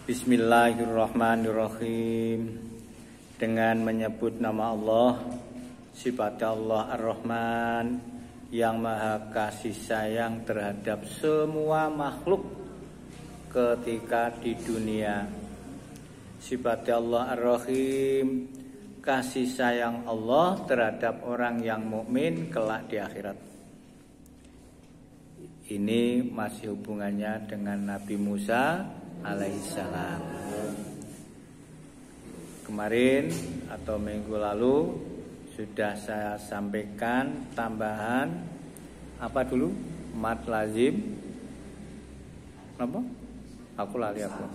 Bismillahirrahmanirrahim. Dengan menyebut nama Allah, sifat Allah Ar-Rahman yang maha kasih sayang terhadap semua makhluk ketika di dunia. Sifat Allah Ar-Rahim, kasih sayang Allah terhadap orang yang mukmin kelak di akhirat. Ini masih hubungannya dengan Nabi Musa alaihissalam. Kemarin atau minggu lalu sudah saya sampaikan tambahan apa dulu? Mad lazim. Apa? Aku lali aku.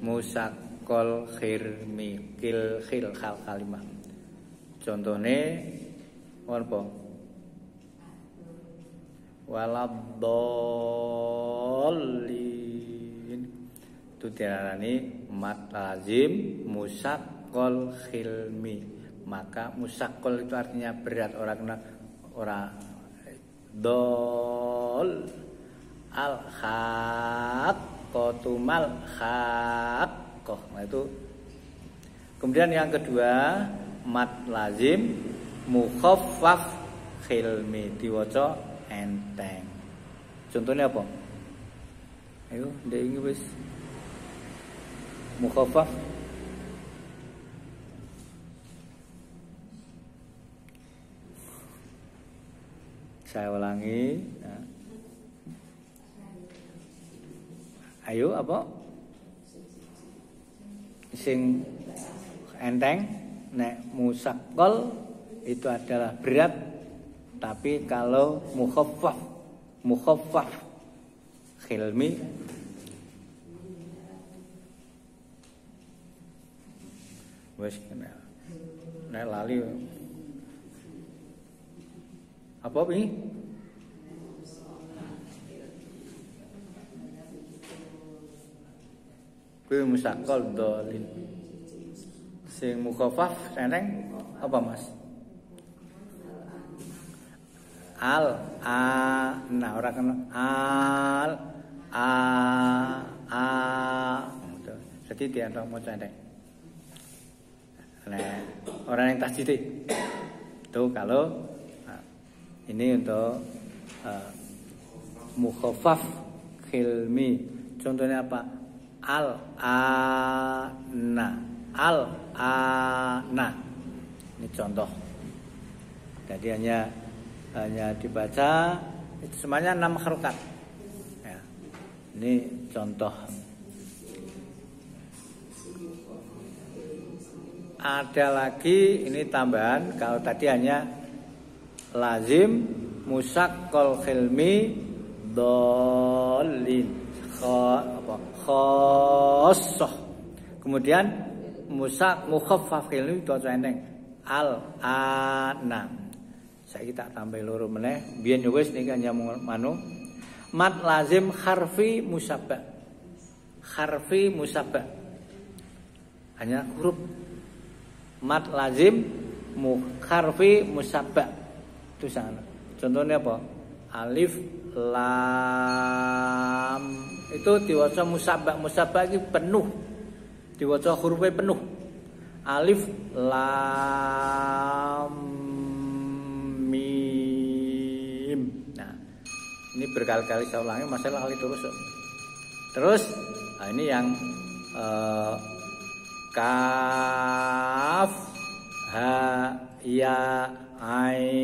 Musaqqal khirmi kil khil khal kalimah. Contohnya apa? Waladhdallin. Itu diarani mad lazim musaqqal khilmi. Maka musaqqal itu artinya berat, orang dol al haqqatu mal haqqah. Nah itu. Kemudian yang kedua mad lazim mukhaffaf khilmi, diwaca enteng. Contohnya apa? Ayo, ndek iki wis mukhaffaf. Saya ulangi. Nah. Ayo apa? Sing enteng, nek musaqqal itu adalah berat. Tapi kalau mukhaffaf khilmi wes kena nek lali apa ini? Kuwi musaqqal dolin. Sing mukhaffaf seneng apa Mas? Nah orang kena jadi dia orang mau cendek. Nah, orang yang tasjid itu kalau ini untuk mukhaffaf khilmi. Contohnya apa? Al-ana. Ini contoh. Jadi hanya dibaca itu semuanya 6 harokat ya. Ini contoh. Ada lagi ini tambahan. Kalau tadi hanya lazim musaqqal khilmi dolin khosoh. Kemudian mukhaffaf khilmi itu enteng al-ana. Saya kita tambah loro meneh biyen yo wis niki hanya manu mad lazim harfi musabba. Harfi musabba. Hanya huruf mad lazim harfi musabba. Itu sana. Contohnya apa? Alif lam. Itu diwaca musabba. Musabba iki penuh. Diwaca hurufnya penuh. Alif lam. Nah, ini berkali-kali saya ulangi, masalah kali terus. Nah, ini yang kaf ha ya ain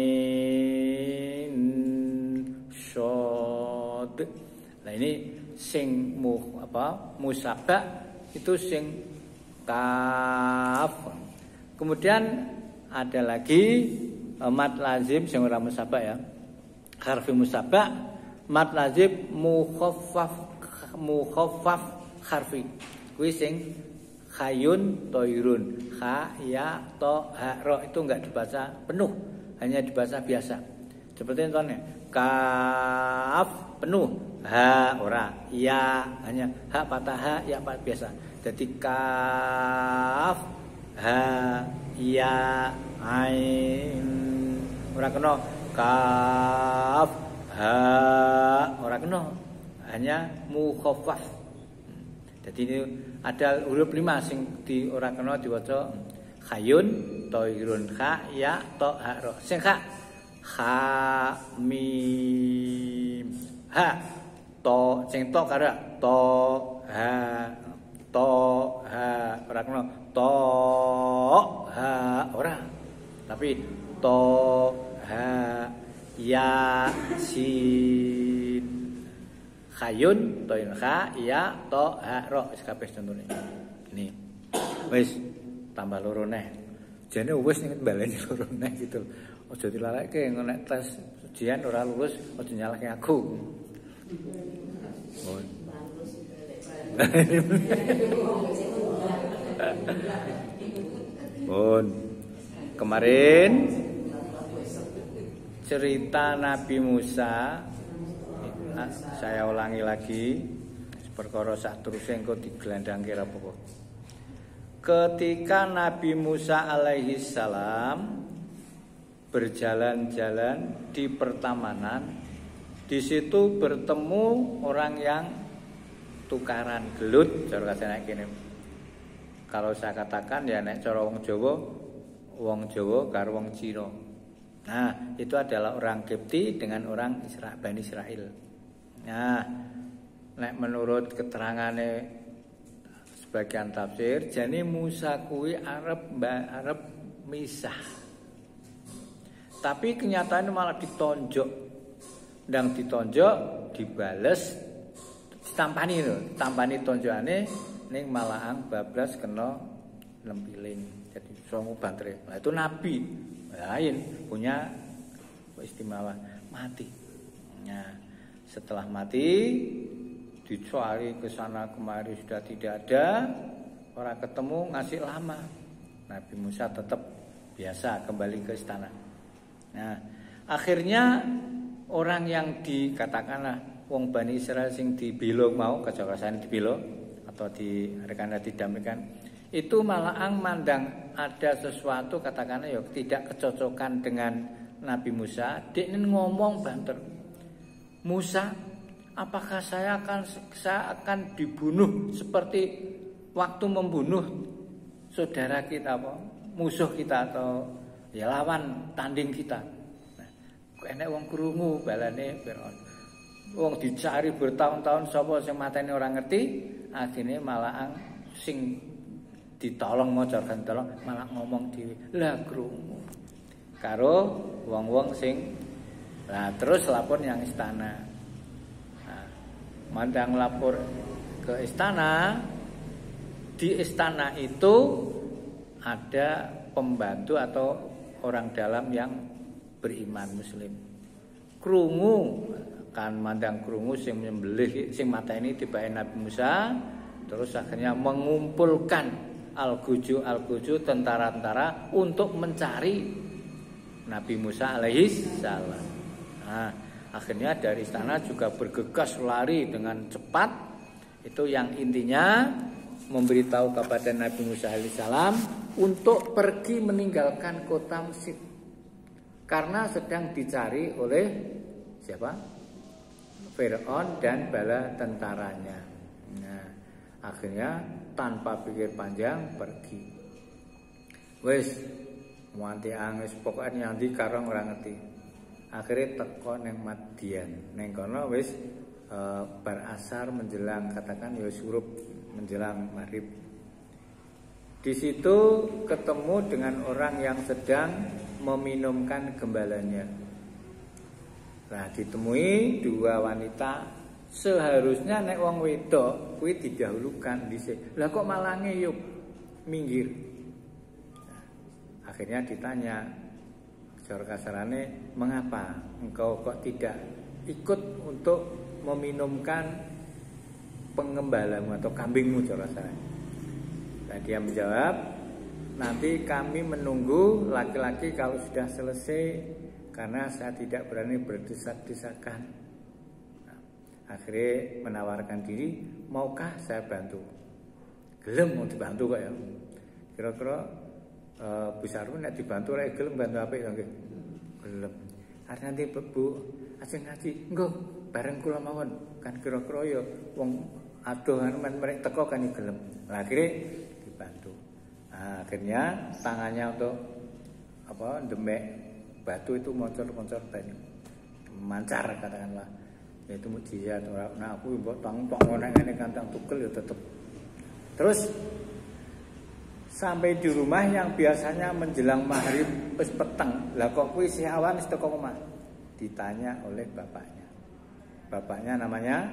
shod. Nah, ini sing musabba itu sing kaf. Kemudian ada lagi mad lazim sing ora musabba ya. Harfi musabba, mad lazim mukhaffaf harfi. Kuwi sing khayun toirun. Kha ya to ha ro itu enggak dibaca penuh, hanya dibaca biasa. Seperti contohnya kaf penuh, ha ora, ya hanya ha patah ha ya biasa. Jadi kaf ha ya ain ora kena kaf ha ora kena hanya mukhaffaf. Jadi ini ada huruf 5 sing di ora kena diwaca khayun, toirun, kha, ya, to, ha, ro. Sing kha mim ha to, sing to karo to ha ora kena to ha ora. Tapi to ha ya sin khayun toirun kha ya to ha ro. Wis kabeh contone. Ini. Wis tambah loro neh. Jane wis ning baleni loro neh gitu. Aja dilaleke nek tes ujian ora lulus aja nyalahke aku. Bon. Kemarin cerita Nabi Musa, saya ulangi lagi perkara sak teruse engko digelandangke ra apa. Ketika Nabi Musa alaihi salam berjalan-jalan di pertamanan, di situ bertemu orang yang tukaran gelut, cara kasane kene. Kalau saya katakan ya nek cara wong Jawa karo wong Cina. Nah, itu adalah orang Kipti dengan orang Bani Israil. Nah, nek menurut keterangane sebagian tafsir, jane Musa kuwi arep misah. Tapi kenyataannya malah ditonjok. Ndang ditonjok, dibales, ditampani lho. Tampani tonjokane ning Malaang bablas kena lempiling. Jadi songo bantre. Nah, itu nabi. Lain punya istimewa mati. Nah, setelah mati dicari ke sana kemari sudah tidak ada, orang ketemu ngasih lama. Nabi Musa tetap biasa kembali ke istana. Nah, akhirnya orang yang dikatakanlah wong Bani Israil sing dibilo mau kejakasan dibilo atau direkana didamaikan itu malaang mandang ada sesuatu katakanlah ya tidak kecocokan dengan Nabi Musa, dia ngomong banter. Musa, apakah saya akan dibunuh seperti waktu membunuh saudara kita apa musuh kita atau ya lawan tanding kita. Nah, enek wong krungu balane Firaun. Wong dicari bertahun-tahun sapa sing mateni orang ngerti, akhirnya malaang sing ditolong maca kan tolong malah ngomong dhewe. Lah krungu. Karo wong-wong sing nah terus lapor yang istana. Nah, mandang lapor ke istana. Di istana itu ada pembantu atau orang dalam yang beriman muslim. Krungu kan mandang krungu sing nyembelih sing mateni tibake Nabi Musa, terus akhirnya mengumpulkan al-guju tentara-tentara untuk mencari Nabi Musa alaihi salam. Nah, akhirnya dari istana juga bergegas lari dengan cepat. Itu yang intinya memberitahu kepada Nabi Musa alaihi salam untuk pergi meninggalkan kota Mesir karena sedang dicari oleh siapa? Firaun dan bala tentaranya. Nah, akhirnya tanpa pikir panjang pergi. Wes muanti angis pokoknya nanti karang ora ngerti. Akhirnya teko neng Madian. Neng kono wis bar asar menjelang katakan ya surup menjelang maghrib. Di situ ketemu dengan orang yang sedang meminumkan gembalanya. Nah, ditemui dua wanita. Seharusnya nek wong wedok kuwi didahulukan dhisik. Lah kok malah ngeyup minggir. Nah, akhirnya ditanya cara kasarane, "Mengapa engkau kok tidak ikut untuk meminumkan pengembalamu atau kambingmu?" cara kasarane. Nah, dia menjawab, "Nanti kami menunggu laki-laki kalau sudah selesai karena saya tidak berani berdesak-desakan." Nah, akhirnya menawarkan diri, "Maukah saya bantu?" Gelem mau dibantu kok ya. Kira-kira Bu Sarun nek dibantu ora gelem bantu apik to nggih. Gelem. Arep nanti Bu ajeng ngaji. Engko bareng kula mawon. Kan kira-kira ya wong adoh men merek teko kan gelem. Lah akhire dibantu. Nah, akhirnya tangannya untuk apa demek batu itu moncor-moncor banyu. Mancar katakanlah. Itu mukjizat ora. Nah, aku mbok tang-tang ngene kantang tukel ya tetep. Terus sampai di rumah yang biasanya menjelang maghrib wis peteng. Lah kok kuwi isih awan wis teko omah? Ditanya oleh bapaknya. Bapaknya namanya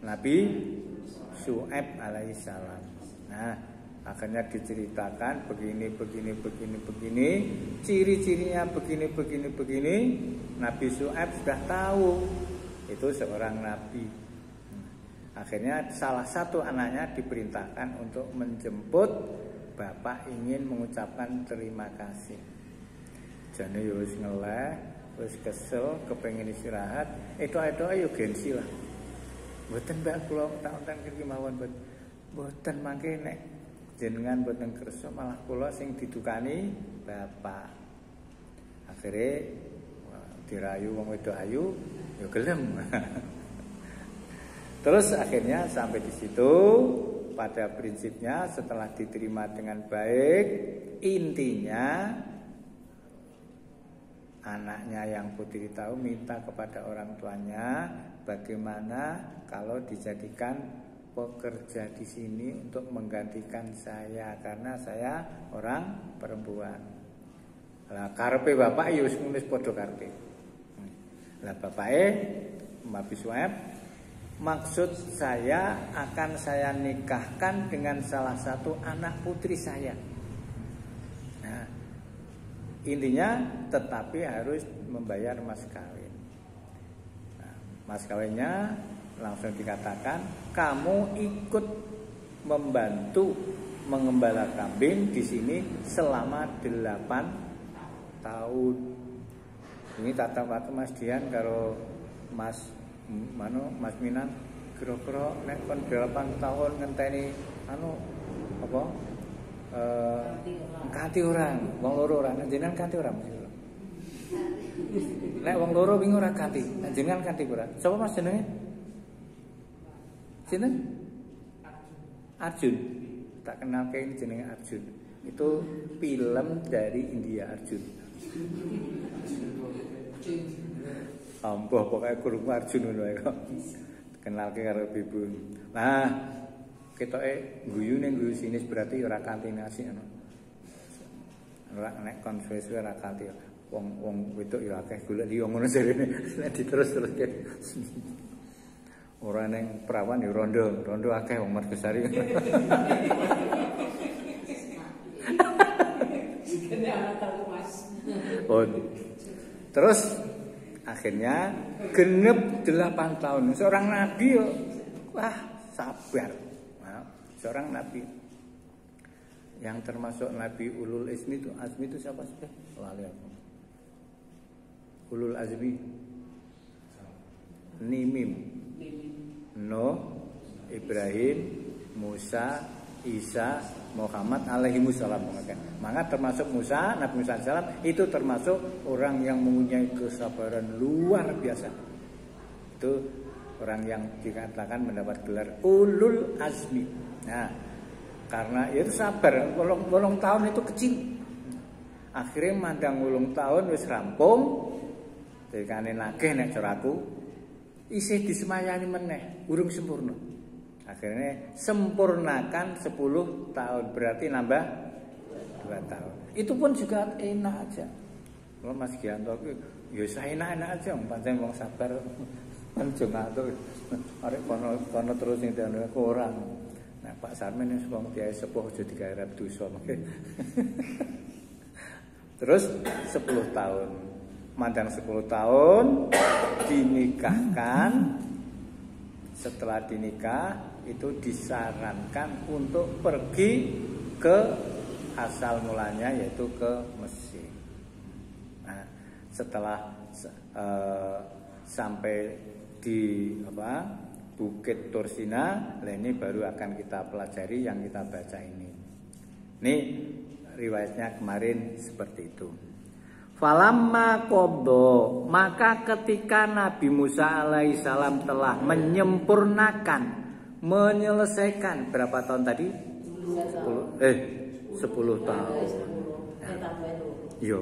Nabi Syuaib alaihissalam. Nah, akhirnya diceritakan begini, ciri-cirinya begini. Nabi Syuaib sudah tahu itu seorang nabi. Akhirnya salah satu anaknya diperintahkan untuk menjemput. Bapak ingin mengucapkan terima kasih. Jane yo wis ngeleh, wis kesel, kepengin istirahat. Itu ayo gengsi lah. Mboten Mbak kula tak kiri mawon mboten mangke nek jenengan mboten kersa malah kula sing didukani Bapak. Akhirnya dirayu wong wedok ayu ya gelem. Terus akhirnya sampai di situ. Pada prinsipnya setelah diterima dengan baik, intinya anaknya yang putri tahu minta kepada orang tuanya bagaimana kalau dijadikan pekerja di sini untuk menggantikan saya karena saya orang perempuan. Lah karepe bapak ya wis nulis padha karepe. Lah bapake Nabi Syuaib, maksud saya akan saya nikahkan dengan salah satu anak putri saya. Nah, intinya tetapi harus membayar mas kawin. Nah, mas kawinnya langsung dikatakan kamu ikut membantu mengembala kambing di sini selama 8 tahun. Ini tata waktu Mas Dian karo Mas Mas Minan kira-kira nek kon 8 tahun ngenteni apa kanthi orang wong loro ora jenengan kanthi ora nek wong loro wingi ora kanthi jenengan kanthi ora sapa Mas jenenge sinten Arjun tak kenal kayak ini jenenge Arjun itu film dari India Arjun ampuh pokoknya kurung Arjun ngono ae kok. Kenalke karo ibu. Nah, ketoke guyu sini berarti ora kantinasi ngono. Ora nek kon suwe-suwe ora kanti. Wong wedok ya akeh golek liya ngono jarene. Nek diterus-teruske. Ora ning perawan ya rondo akeh wong Margesari. Terus akhirnya genep 8 tahun seorang nabi yo. Wah, sabar. Nah, seorang nabi yang termasuk nabi ulul azmi itu siapa sih? Lali aku. Ulul azmi. Nimim. Nuh, Ibrahim, Musa, Isa, Muhammad alaihi wassalam. Maka termasuk Musa, Nabi Musa alaihi itu termasuk orang yang mempunyai kesabaran luar biasa. Itu orang yang dikatakan mendapat gelar ulul azmi. Nah, karena itu sabar, 8 tahun itu kecil. Akhirnya mandang 8 tahun wis rampung. Dekane nagih nek caraku isih disemayani meneh, urung sempurna. Akhirnya sempurnakan 10 tahun berarti nambah 2 tahun. Itu pun juga enak aja. Kalau Mas Gianto ya enak-enak aja pancen wong sabar. Kan jongato arek kono terus ning dene ora. Nah, Pak Sarmen wis wong kiai sepuh aja digarap dosa. Terus 10 tahun. Mandang 10 tahun dinikahkan. Setelah dinikah itu disarankan untuk pergi ke asal mulanya yaitu ke Mesir. Nah, setelah sampai di Bukit Tursina, ini baru akan kita pelajari yang kita baca ini. Ini riwayatnya kemarin seperti itu. Falamma qadha, maka ketika Nabi Musa alaihissalam telah menyelesaikan berapa tahun tadi? 10 tahun. Yo,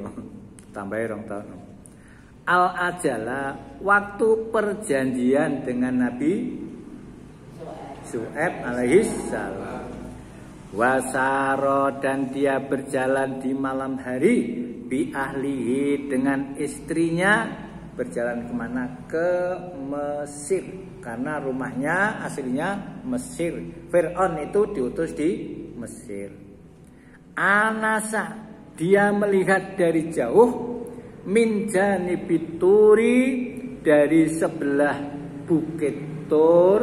tambah 2 tahun. Al-ajala, waktu perjanjian dengan Nabi Syu'aib alaihissalam. Wasaro, dan dia berjalan di malam hari bi ahlihi, dengan istrinya. Berjalan kemana? Ke Mesir, karena rumahnya aslinya Mesir. Fir'aun itu diutus di Mesir. Anasa, dia melihat dari jauh, min janibit turi, dari sebelah bukit Tur.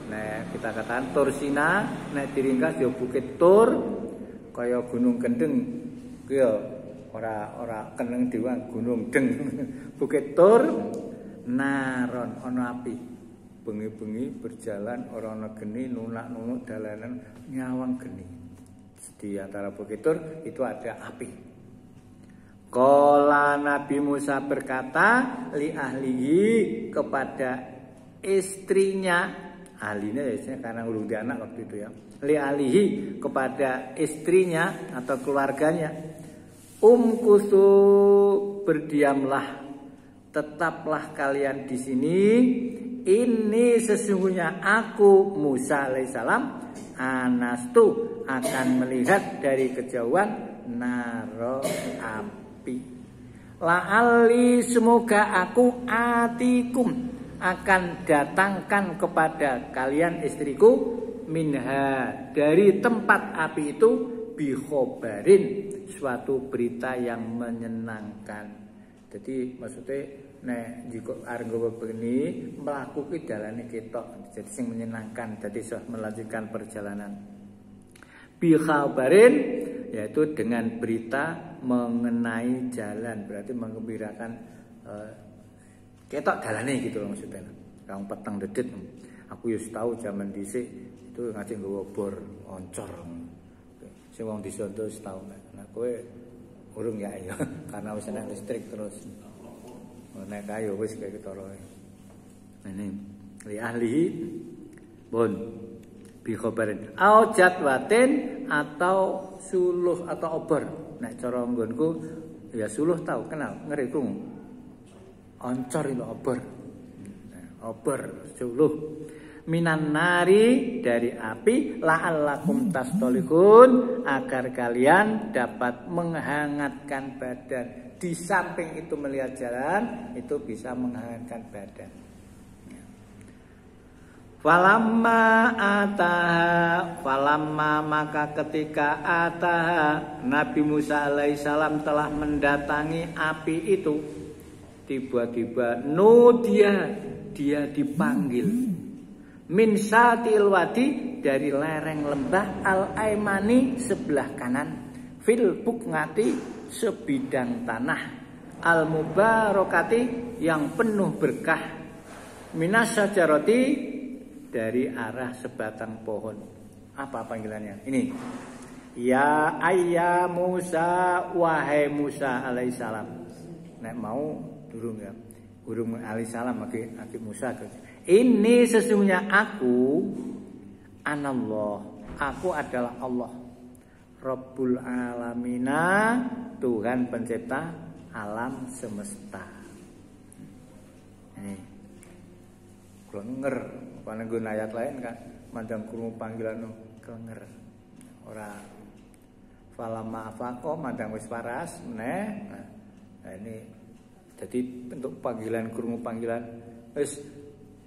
Nah, kita katakan Tur Sina, nek diringkas ya bukit Tur, kaya gunung Kendeng kaya ora keneng dewa gunung Deng. Bukit Tur, naron ana api. Bengi-bengi berjalan ora ana geni, nunak-nunuk dalanan nyawang geni. Di antara bukit Tur itu ada api. Qala, Nabi Musa berkata li ahlihi, kepada istrinya. Ahlinya biasanya karena urung di anak waktu itu ya. Li ahlihi, kepada istrinya atau keluarganya. Umkusu, berdiamlah, tetaplah kalian di sini. Ini sesungguhnya aku Musa alaihissalam, anastu, akan melihat dari kejauhan naro api. La'ali, semoga aku atikum, akan datangkan kepada kalian istriku, minha, dari tempat api itu, bikhobarin, suatu berita yang menyenangkan. Jadi maksudnya nek jika arep begini mlaku ki dalane ketok, jadi sing menyenangkan, jadi sudah melanjutkan perjalanan. Bikhobarin, yaitu dengan berita mengenai jalan, berarti menggembirakan ketok dalane gitu loh maksudnya. Kang peteng dedet, aku wis tahu zaman dhisik itu ngajeng nggawa bor oncor. Sing wong desa wis tau. Nah kowe urung ya ayo karena wis ana listrik terus. Nek ayo wis kaya ketara. Ini li ahlihi bon bi khabarin au jadwatin, atau suluh atau obor. Nek cara nggonku ya suluh tau kenal ngeri krungu. Oncor itu obor. Obor suluh. Minan nari, dari api, la'allakum tastolihun, agar kalian dapat menghangatkan badan. Di samping itu melihat jalan, itu bisa menghangatkan badan. Falamma maka ketika ataha, Nabi Musa alaihissalam telah mendatangi api itu, tiba-tiba dia dipanggil. Min satil wadi, dari lereng lembah, al-aimani, sebelah kanan, fil bukngati, sebidang tanah, al-mubarakati, yang penuh berkah, minas syajarati, dari arah sebatang pohon. Apa panggilannya? Ini. Ya ayya Musa, wahai Musa alaihissalam. Nek mau durung ya. Durung alaihissalam aki Musa. Ini sesungguhnya aku, anallah, aku adalah Allah, Rabbul alamina, Tuhan pencipta alam semesta. Ini klenger, karena guna ayat lain kan, mandang krungu panggilan klenger. Ora falamma afaqo, mandang wis waras meneh. Nah ini jadi bentuk panggilan, krungu panggilan wis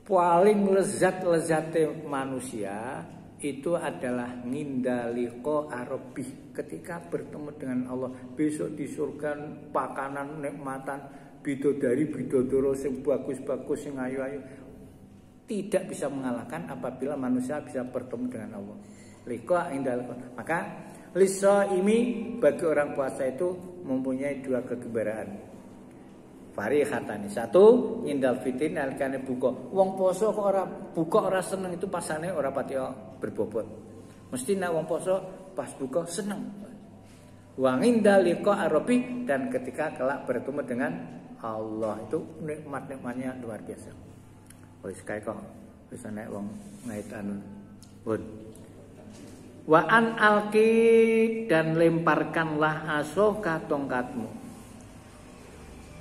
paling lezat-lezate manusia itu adalah ngindaliko arabi, ketika bertemu dengan Allah besok di surga, pakanan nikmatan, bidodari bidodoro sing bagus-bagus sing ayu-ayu, tidak bisa mengalahkan apabila manusia bisa bertemu dengan Allah. Liqa indaliko. Maka liso ini bagi orang puasa itu mempunyai 2 kegembiraan. Farihatan, satu indal fitin alikane buka. Wong poso kok ora buka ora seneng, itu pasane ora pati berbobot. Mesti nek wong poso pas buka seneng. Wa inda liqa rabbi, dan ketika kelak bertemu dengan Allah itu nikmat-nikmatnya luar biasa. Wis kae kok wis nek wong ngaitan pun. Wa an alqi, dan lemparkanlah asoka tongkatmu.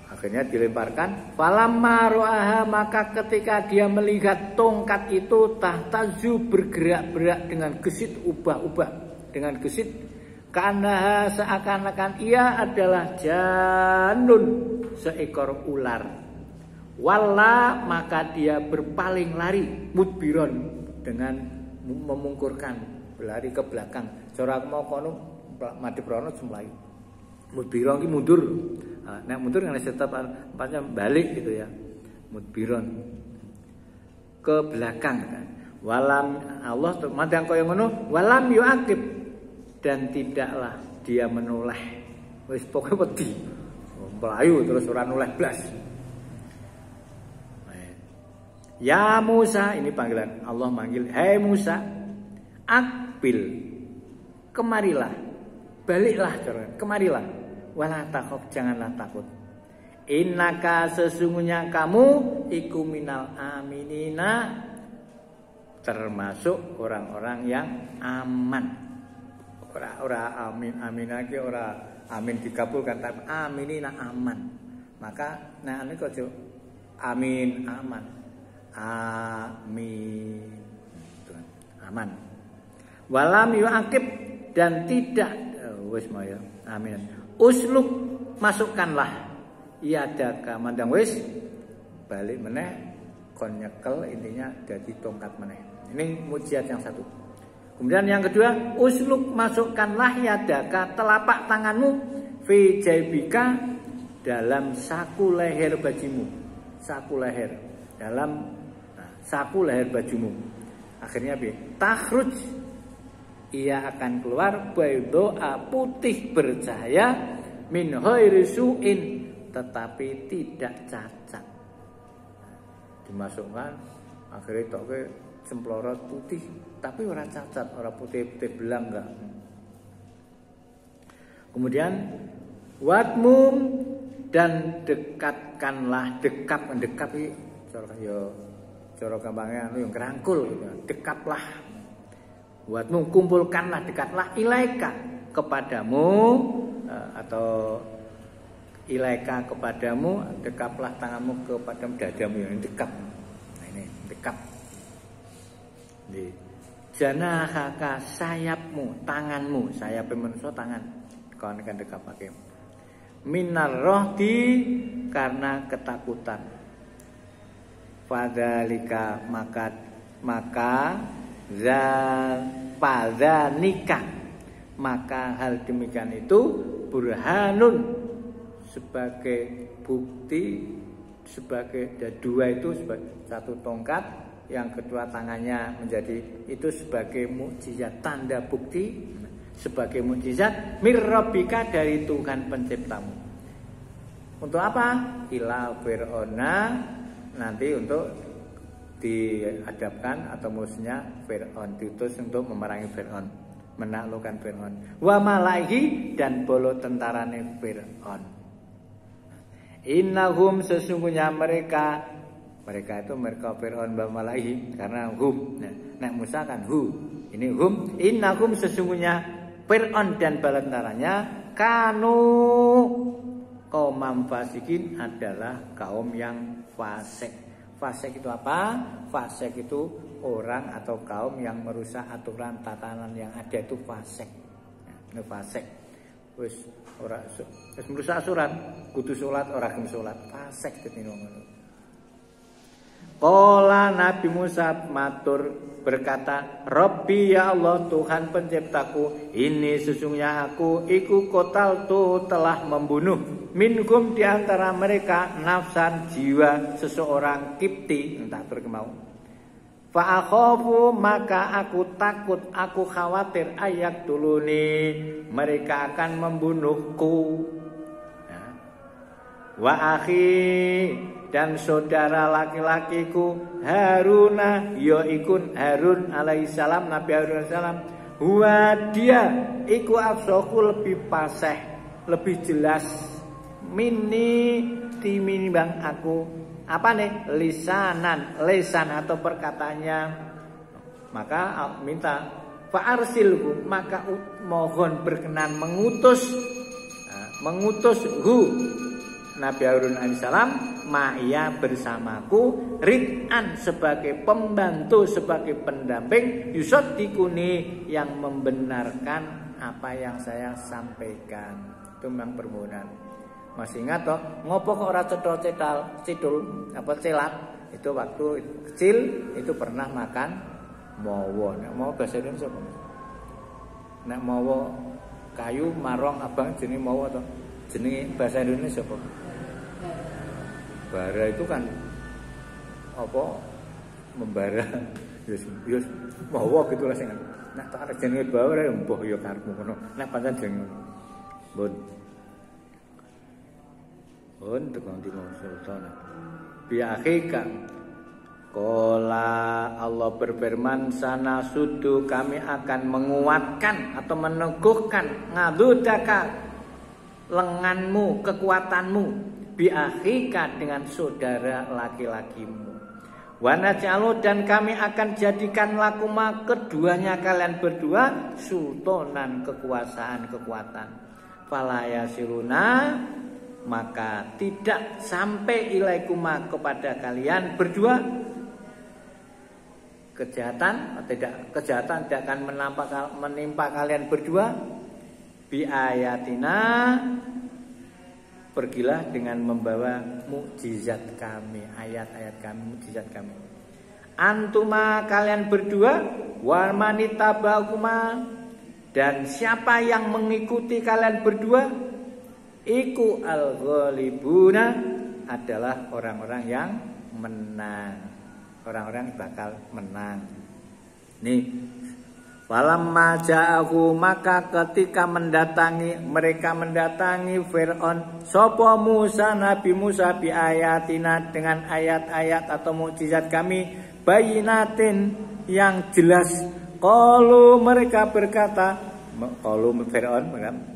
Akhirnya dilemparkan. Falamma ra'aha, maka ketika dia melihat tongkat itu tahtazu, bergerak-gerak dengan gesit, ubah-ubah dengan gesit, karena seakan-akan ia adalah janun, seekor ular. Walla, maka dia berpaling lari, mudbiron, dengan memungkurkan, berlari ke belakang. Cara mau kono Madiprono semlayu. Mudbiron ki mundur. Nek mundur kan tetap tempatnya balik gitu ya. Mudbiron ke belakang. Walam, Allah madang kaya ngono, walam yu'aqib, dan tidaklah dia menoleh. Wis pokoke wedi. Melayu terus ora noleh blas. Ya Musa, ini panggilan Allah manggil, "Hai Musa, akbil, kemarilah, baliklah, kemarilah. Wala takhaf, janganlah takut. Innaka, sesungguhnya kamu iku minal aminina, termasuk orang-orang yang aman." Ora amin lagi, ora amin dikabulkan, tapi aminina aman. Maka nah ini kok amin aman. Amin. Aman. Walam yu'aqib, dan tidak wis maya. Amin. Usluk, masukkanlah. Yadaka, mandang wis balik meneh kon nyekel, intinya jadi tongkat meneh. Ini mujizat yang satu. Kemudian yang kedua, usluk, masukkanlah yadaka, telapak tanganmu, fi jaibika, dalam saku leher bajumu. Saku leher, dalam saku leher bajumu. Akhirnya takhruj, ia akan keluar, baydoa, putih bercahaya, min ghairi su'in, tetapi tidak cacat. Dimasukkan, akhirnya toke semplorot putih, tapi ora cacat, ora putih-putih belang enggak. Kemudian watmum, dan dekatkanlah, mendekap iki cara gampangnya yang ngerangkul gitu. Dekaplah. Watmum, kumpulkanlah, dekatlah, ilaika, kepadamu, atau ilaika, kepadamu, dekaplah tanganmu kepadamu, dadamu yang dekap. Nah ini dekap. Di janahaka, sayapmu, tanganmu, sayap manusia tangan, kau akan dekap pakai. Minar rohdi, karena ketakutan. Fadzalika, maka padzanika, maka hal demikian itu burhanun, sebagai bukti, sebagai dua itu sebagai satu tongkat, yang kedua tangannya menjadi itu sebagai mukjizat, tanda bukti, sebagai mukjizat mirrabbika, dari Tuhan penciptamu. Untuk apa? Ila fir'auna, nanti untuk dihadapkan, atau musuhnya Fir'aun, diutus untuk memerangi Fir'aun, menaklukkan Fir'aun. Wa malaihi, dan bolo tentarane Fir'aun. Innahum, sesungguhnya mereka itu mereka Fir'aun wa malaihi, karena hum. Nah Musa kan hu, ini hum. Innahum, sesungguhnya Fir'aun dan bala tentaranya, kanu kaum fasikin, adalah kaum yang fasik. Fasik itu apa? Fasik itu orang atau kaum yang merusak aturan tatanan yang ada, itu fasik. Ini fasik. Wis ora wis merusak aturan, kudu salat ora gelem salat, fasik dadi ngono. Qala Nabi Musa matur, berkata, Rabbi, ya Allah, Tuhan penciptaku, ini sesungguhnya aku iku qataltu, telah membunuh, minhum, di antara mereka, nafsan, jiwa seseorang, kipti, entah terkemau. Fa akhafu, maka aku takut, aku khawatir, ayak duluni, mereka akan membunuhku. Wa akhi, dan saudara laki-lakiku, Haruna, yaikun Harun alaihissalam, Nabi Harun alaihissalam, Huwa dia iku afsahu lebih fasih, lebih jelas mini tinimbang aku. Apa nih? Lisan atau perkataannya. Maka minta fa'arsilhu, maka mohon berkenan mengutus Nabi Harun alaihissalam ma'ya bersamaku rid'an sebagai pembantu, sebagai pendamping yusaddiquni yang membenarkan apa yang saya sampaikan. Itu memang permohonan. Masih ingat toh ngopo kok ora cidul celat itu waktu kecil itu pernah makan mawa. Nek mawa bahasa Indonesia apa? Nek mawa kayu marong abang jenenge mawa toh. Jenenge bahasa Indonesia apa? Bara itu kan apa membara yus mawa gitu lah sing. Nek tak ada jenenge bara mbah ya karepmu ngono. Nek pancen jenenge Bun tekan di sultan. Biakhika Kola Allah berfirman sana sudu kami akan menguatkan atau meneguhkan ngadudaka lenganmu, kekuatanmu biakhika dengan saudara laki-lakimu. Wanaj'alu dan kami akan jadikan lakuma keduanya kalian berdua sultanan kekuasaan. Falaya siluna maka tidak sampai ilaikuma kepada kalian berdua kejahatan tidak akan menimpa kalian berdua bi ayatina pergilah dengan membawa mukjizat kami, ayat-ayat kami, mukjizat kami. Antuma kalian berdua wa manitabakuma dan siapa yang mengikuti kalian berdua iku al-ghalibuna adalah orang-orang yang menang. Orang-orang bakal menang. Nih, falamma ja'ahu maka ketika mereka mendatangi Fir'aun sapa Musa Nabi Musa bi ayatina dengan ayat-ayat atau mukjizat kami bayinatin yang jelas. Qalu mereka berkata, qalu Fir'aun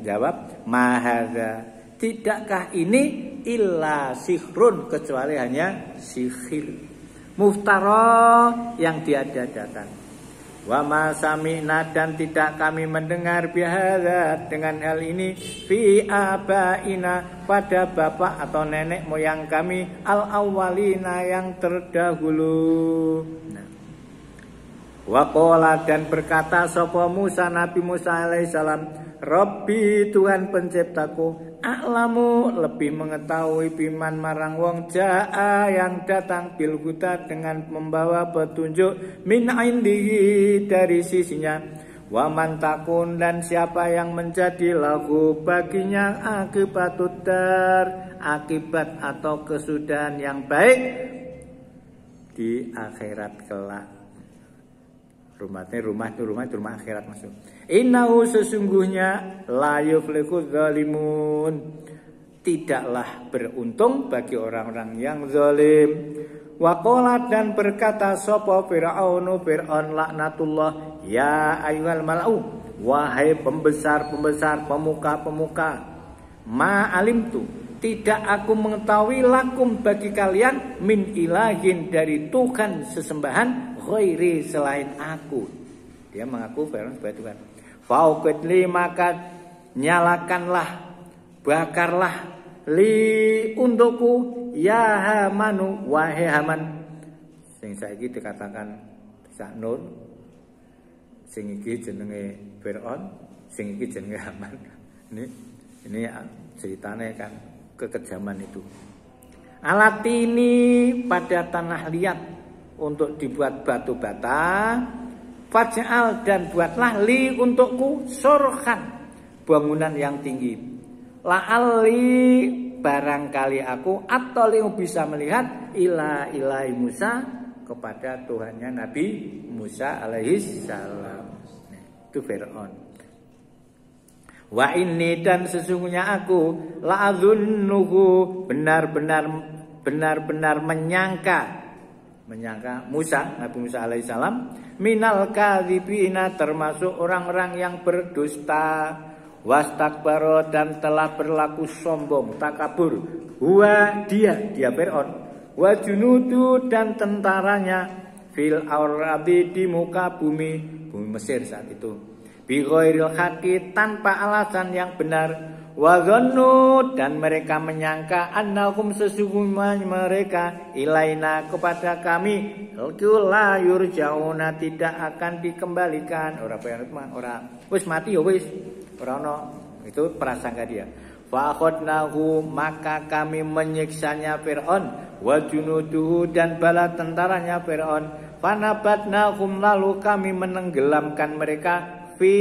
jawab, mahadza tidakkah ini illa sihrun kecuali hanya sihir muftara yang diada-adakan. Wa ma sami'na dan tidak kami mendengar bihadza dengan hal ini fi abaina pada bapak atau nenek moyang kami al awwalina yang terdahulu. Wa qala dan berkata sapa Musa Nabi Musa alaihissalam Rabbi Tuhan penciptaku a'lamu lebih mengetahui biman marang wong jaa yang datang bil huda dengan membawa petunjuk min indihi dari sisinya wa man takun dan siapa yang menjadi lahu baginya akibat atau kesudahan yang baik di akhirat kelak. Rumah akhirat maksud. Innahu sesungguhnya la yuflihuz zalimun. Tidaklah beruntung bagi orang-orang yang zalim. Wa qala dan berkata sapa Fir'aun laknatullah ya ayyuhal mala'u wahai pembesar-pembesar pemuka-pemuka ma alimtu tidak aku mengetahui lakum bagi kalian min ilahin dari Tuhan sesembahan ghairi selain aku. Dia mengaku Fir'aun sebagai Tuhan. Fauqidli maka nyalakanlah, bakarlah li untukku ya Hamanu wahai Haman. Sing saiki dikatakan Saknun, sing iki jenenge Fir'aun, sing iki jenenge Haman. Ini ceritanya kan kekejaman itu. Alat ini pada tanah liat untuk dibuat batu bata. Faj'al dan buatlah li untukku surhan bangunan yang tinggi. La'alli barangkali aku atau bisa melihat ilahi Musa kepada Tuhannya Nabi Musa alaihissalam. Itu Fir'aun. Wa inni dan sesungguhnya aku la'adhunnuhu benar-benar menyangka menyangka Musa, Nabi Musa alaihissalam, minal kadzibina, termasuk orang-orang yang berdusta, wastakbaro, dan telah berlaku sombong, takabur, huwa dia Fir'aun, wa junudu, dan tentaranya, fil ardi, di muka bumi Mesir saat itu, bi ghairil haqi, tanpa alasan yang benar, wa dhannu, dan mereka menyangka annahum, sesungguhnya mereka, ilaina, kepada kami, la yurjauna, tidak akan dikembalikan. Ora wis mati ya wis, ora ono. Itu prasangka dia. Fa akhadnahu, maka kami menyiksanya Fir'aun, wa junuduhu, dan bala tentaranya Fir'aun, fanabatnahum, lalu kami menenggelamkan mereka fi